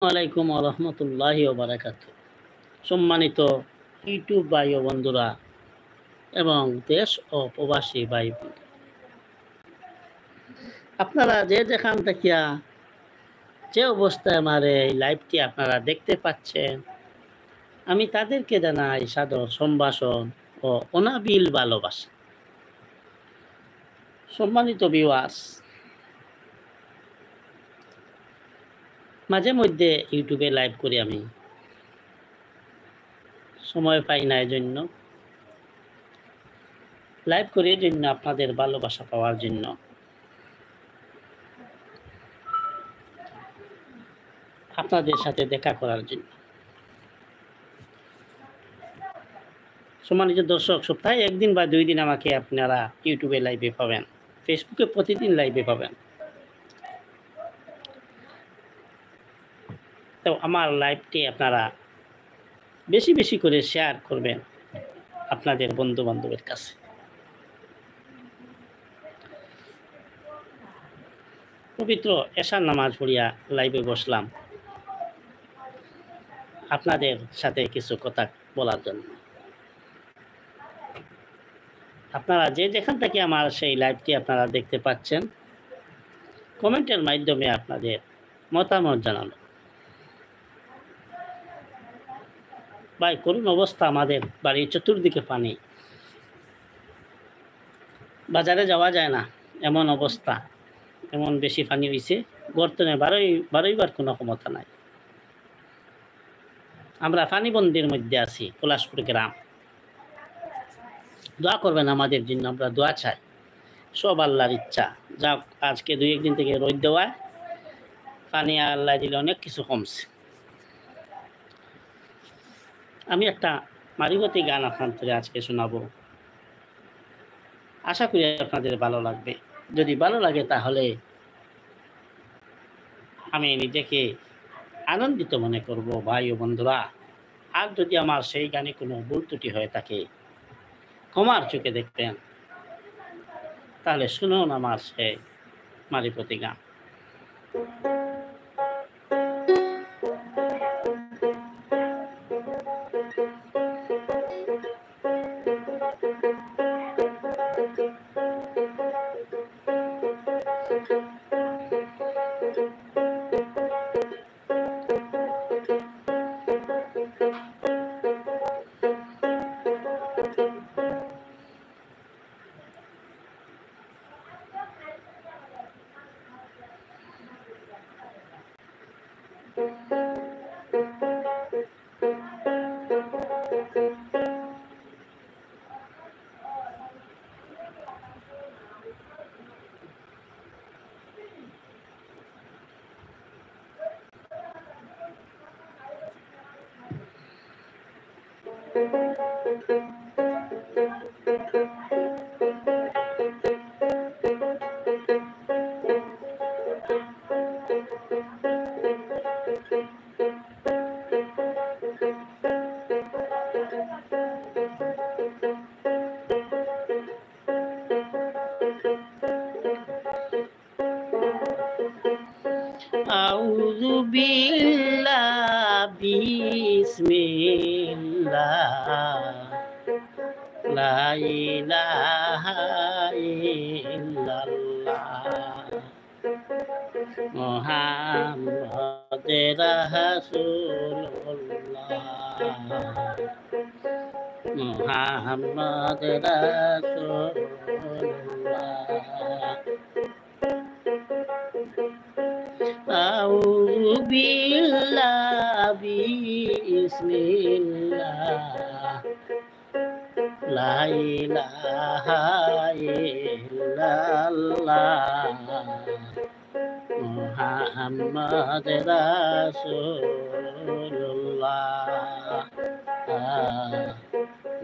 আলাইকুম রহমতুল্লাহি ওয়া বারাকাতুহু। সম্মানিত ইউটিউব ভাই ও বন্ধুরা এবং দেশ ও প্রবাসী ভাই বন্ধু, আপনারা যে যেখান থেকে যে অবস্থায় আমার এই লাইভটি আপনারা দেখতে পাচ্ছেন, আমি তাদেরকে জানাই সাদর সম্ভাষণ ও অনাবিল ভালোবাসা। সম্মানিত ভিউয়ার্স, মাঝে মধ্যে ইউটিউবে লাইভ করি, আমি সময় পাই না, এজন্য লাইভ করি, এজন্য আপনাদের ভালোবাসা পাওয়ার জন্য, আপনাদের সাথে দেখা করার জন্য। সম্মানিত দর্শক, সপ্তাহে একদিন বা 2 দিন আমাকে আপনারা ইউটিউবে লাইভে পাবেন, ফেসবুকে প্রতিদিন লাইভে পাবেন। তো আমার লাইভটি আপনারা বেশি বেশি করে শেয়ার করবেন আপনাদের বন্ধু বান্ধবের কাছে। পবিত্র এশার নামাজ পড়িয়া লাইভে বসলাম আপনাদের সাথে কিছু কথা বলার জন্য। আপনারা যে যেখান থেকে আমার সেই লাইভটি আপনারা দেখতে পাচ্ছেন, কমেন্টের মাধ্যমে আপনাদের মতামত জানানো। ভাই, করুণ অবস্থা, আমাদের বাড়ির চতুর্দিকে পানি, বাজারে যাওয়া যায় না, এমন অবস্থা, এমন বেশি পানি হয়েছে, গর্তনে বারোইবার কোনো ক্ষমতা নাই। আমরা পানিবন্দির মধ্যে আছি, পলাশপুর গ্রাম। দোয়া করবেন আমাদের জন্য, আমরা দোয়া চাই। সব আল্লাহর ইচ্ছা। যাক, আজকে 2-1 দিন থেকে রোদ দেওয়ায় পানি আল্লাহ দিলে অনেক কিছু কমছে। আমি একটা মারিগতি গান আপনাদের আজকে শোনাবো, আশা করি আপনাদের ভালো লাগবে। যদি ভালো লাগে তাহলে আমি নিজেকে আনন্দিত মনে করব ভাই ও বন্ধুরা। আর যদি আমার সেই গানে কোনো ভুল ত্রুটি হয়ে থাকে, ক্ষমার চোখে দেখবেন। তাহলে শুনুন আমার সেই মারিপতি গান। আউযু বিল্লাহি বিসমিল্লাহ লা ইলাহা ইল্লাল্লাহ মুহাম্মাদুর রাসূলুল্লাহ মুহাম্মাদুর রাসূলুল্লাহ আউযু বিল্লাহি বিসমিল্লাহ লা ইলাহা ইল্লাল্লাহ মুহাম্মাদুর রাসূলুল্লাহ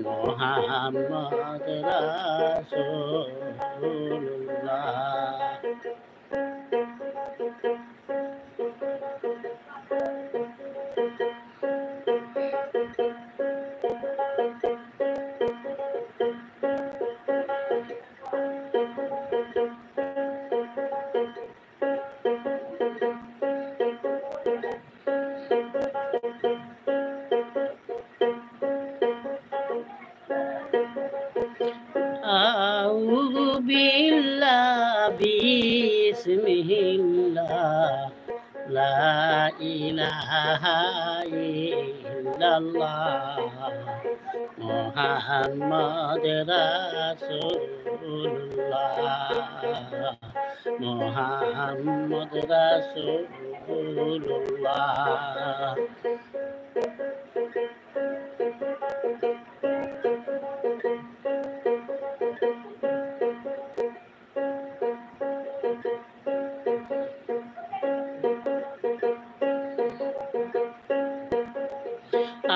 মুহাম্মাদুর রাসূলুল্লাহ। লা ইলাহা ইল্লাল্লাহ মুহাম্মদ রাসূলুল্লাহ মুহাম্মদ রাসূলুল্লাহ।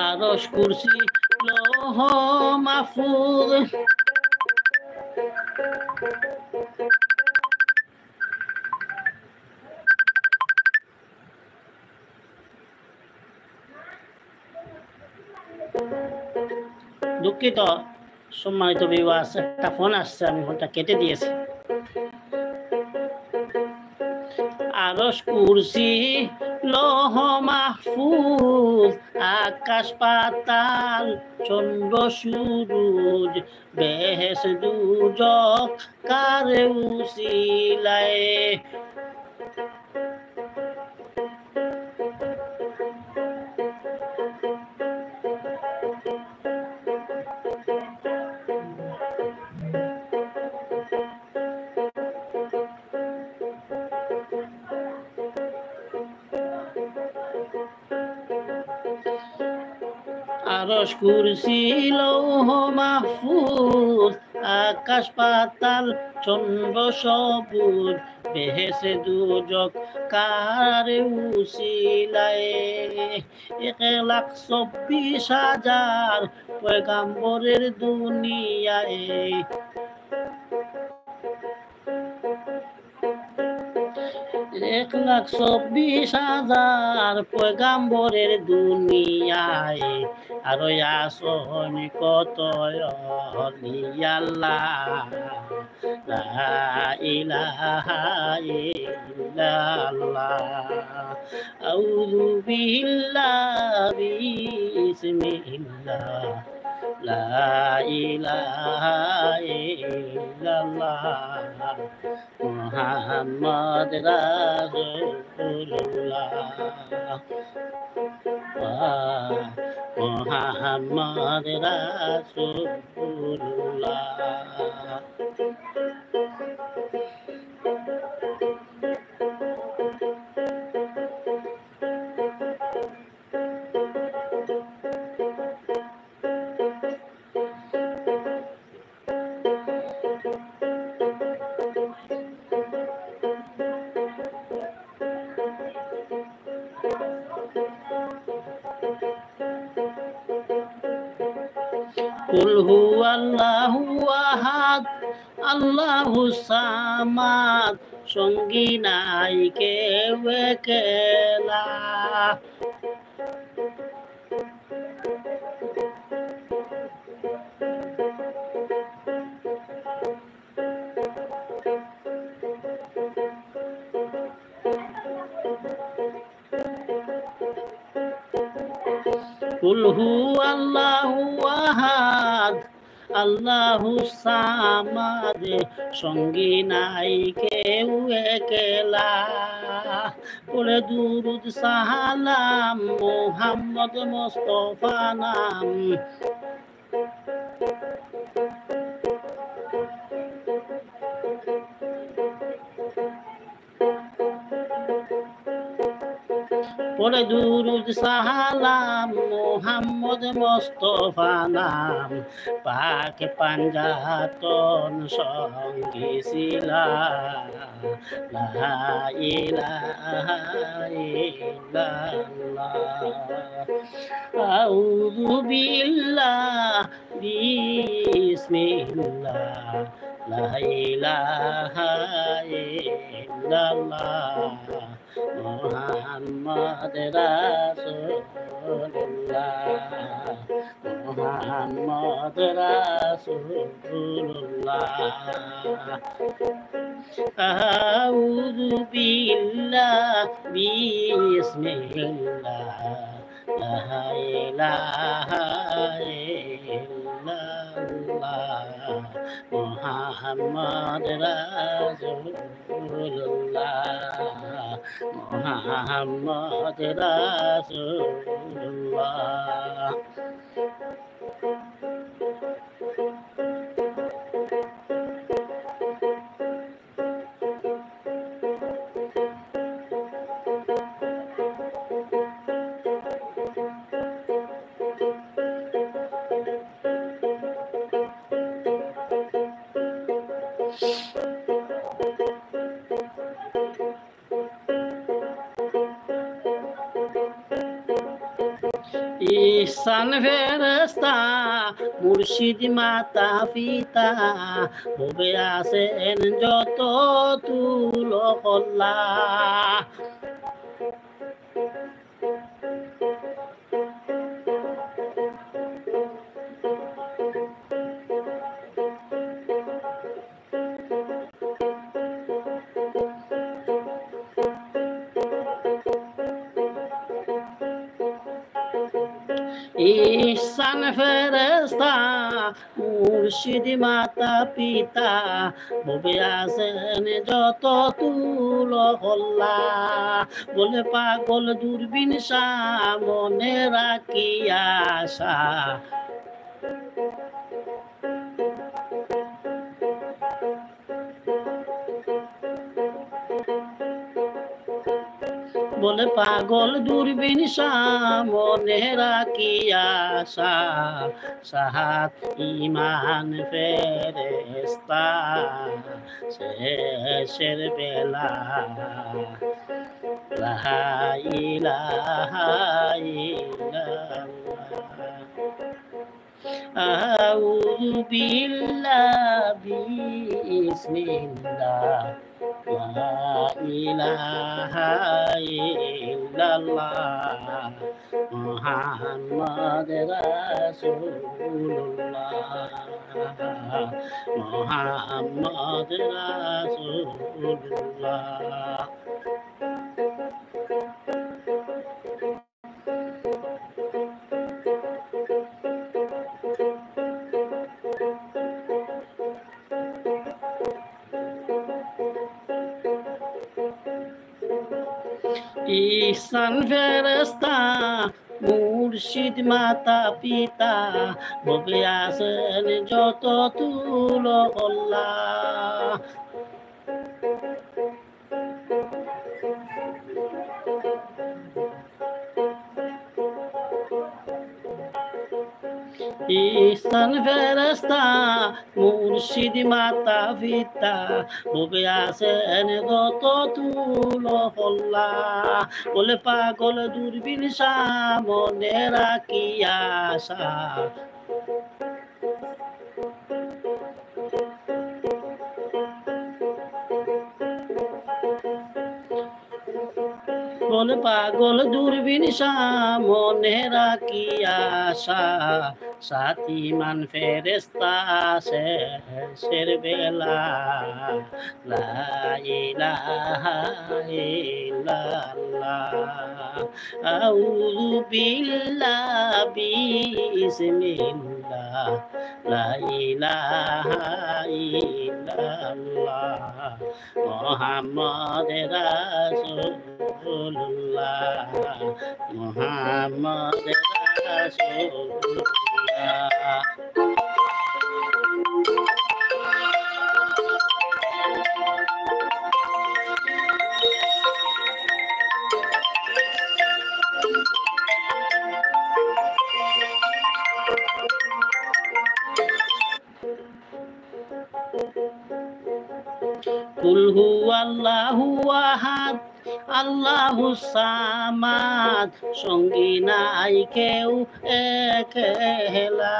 আরশ কুরসি লৌহ মাহফুজ দুঃখিত সম্মানিত ভিউয়ার্স, একটা ফোন আসছে, আমি ফোনটা কেটে দিয়েছি। আরশ কুরসি লৌহ মাহফুজ আকাশ পাতাল চন্দ্র সূরজ বেহেশত দুজক কারে উসিলায় আরশ কুরসি লৌহ মাহফুজ আকাশ পাতাল চন্দ্র সবুজ বেহেশে দুজক কারে উসিলায় 1,24,000 পয়গাম্বরের দুনিয়ায় 1,24,000 পয়গাম্বরের দুনিয়ায় আর আসন কত আল্লাহ লা ইলাহা ইল্লাল্লাহ আউযু বিল্লাহি বিসমিল্লাহ লা ইলাহা ইল্লাল্লাহ মুহাম্মদ রাসূলুল্লাহ মুহাম্মদ রাসূলুল্লাহ। কুল হুয়াল্লাহু আহাদ আল্লাহুস সামাদ সঙ্গী নাই কেউ একলা কুল হুয়াল্লাহু আহাদ আল্লাহুস সামাদ সঙ্গী নাই কেউ একলা পড়ে দুরুদ সালাম মুহাম্মদ মুস্তাফা নাম পড়ে দুরুদ সালাম মুহাম্মদ মুস্তাফা নাম পাক পাঞ্জাতন সঙ্গী ছিলা লা ইলাহা ইল্লাল্লাহ আউযু বিল্লাহি বিসমিল্লাহ লা ইলাহা ইল্লাল্লাহ মুহাম্মদ রাসূলুল্লাহ মুহাম্মদ রাসূলুল্লাহ আউযু বিল্লাহি বিসমিল্লাহ লা ইলাহা ইল্লাল্লাহ ইল্লাল্লাহ মুহাম্মদ রাসূলুল্লাহ মুহাম্মদ রাসূলুল্লাহ ইহসান ফেরেশতা মুর্শিদ মাতা পিতা হবে আছেন যত তুল কল্লা ইহসান ফেরেশতা মুর্শিদ মাতা পিতা ভবে আছেন যত তুল কল্লা বলে পাগল দূরবীন মনে রাখি আশা বলে পাগল দূরবীন মনে রাখি আশা সাহাত ইমান ফেরেশতা শেষের বেলা লা ইলাহা ইল্লাল্লাহ আউযু বিল্লাহি বিসমিল্লাহ লা ইলাহা ইল্লাল্লাহ মুহাম্মদ রাসূলুল্লাহ মুহাম্মদ রাসূলুল্লাহ ইহসান ফেরেশতা মুর্শিদ মাতা পিতা ভবে আছেন যত তুল কল্লা ইহসান ফেরেশতা মুর্শিদ মাতা পিতা ভবে আছেন যত তুল কল্লা বলে পাগল দূরবীন মনে রাখি আশা বলে পাগল দূরবীন মনে রাখি আশা সাথী মান ফেরেশতা শেষের বেলা লা ইলাহা ইল্লাল্লাহ আউযু বিল্লাহি বিসমিল্লাহ লা ইলাহা ইল্লাল্লাহ মুহাম্মদ রাসূলুল্লাহ মুহাম্মদ রাসূলুল্লাহ কুল হুয়াল্লাহু আহাদ আল্লাহুস সামাদ সঙ্গী নাই কেউ একলা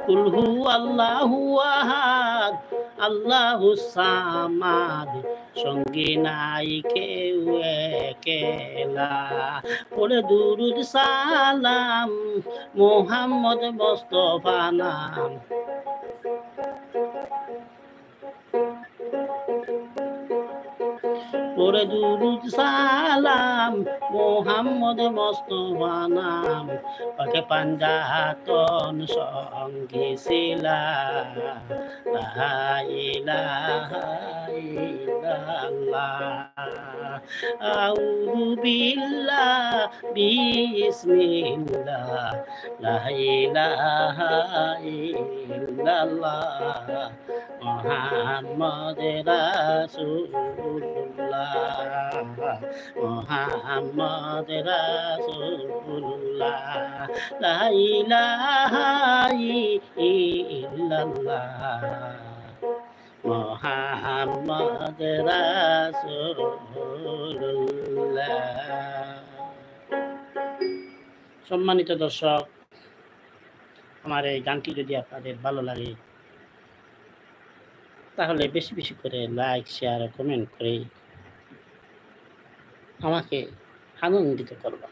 কুল হুয়াল্লাহু আহাদ আল্লাহুস সামাদ সঙ্গী নাই কেউ একলা পড়ে দুরুদ সালাম মুহাম্মদ মুস্তাফা নাম পরে দুরুদ সালাম মোহাম্মদ মোস্তফা নাম পাকে পাঞ্জাতন সঙ্গে ছিলাম লা ইলাহা ইল্লাল্লাহ আউযু বিল্লাহ বিসমিল্লাহ লা ইলাহা ইল্লাল্লাহ মুহাম্মদ রাসূলুল্লাহ মুহাম্মদ রাসূলুল্লাহ লা ইলাহা ইল্লাল্লাহ মুহাম্মদ রাসূলুল্লাহ। সম্মানিত দর্শক, আমার এই গানটি যদি আপনাদের ভালো লাগে তাহলে বেশি বেশি করে লাইক শেয়ার কমেন্ট করে আমাকে আনন্দিত করবা।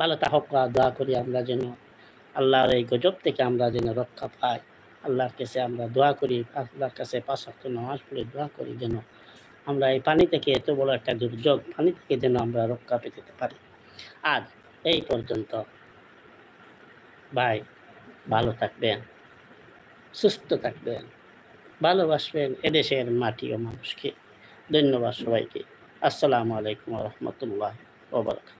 ভালো তাহকা দোয়া করি আমরা যেন আল্লাহর এই গজব থেকে আমরা যেন রক্ষা পাই। আল্লাহর কাছে আমরা দোয়া করি, আল্লাহর কাছে 5 ওয়াক্ত নামাজ পড়ে দোয়া করি যেন আমরা এই পানি থেকে, এত বড় একটা দুর্যোগ পানি থেকে যেন আমরা রক্ষা পেতে পারি। আজ এই পর্যন্ত। ভাই ভালো থাকবেন, সুস্থ থাকবেন, ভালোবাসবেন এদেশের মাটি ও মানুষকে। ধন্যবাদ সবাইকে। আসসালামু আলাইকুম ওয়া রাহমাতুল্লাহি ওয়া বারাকাতুহু।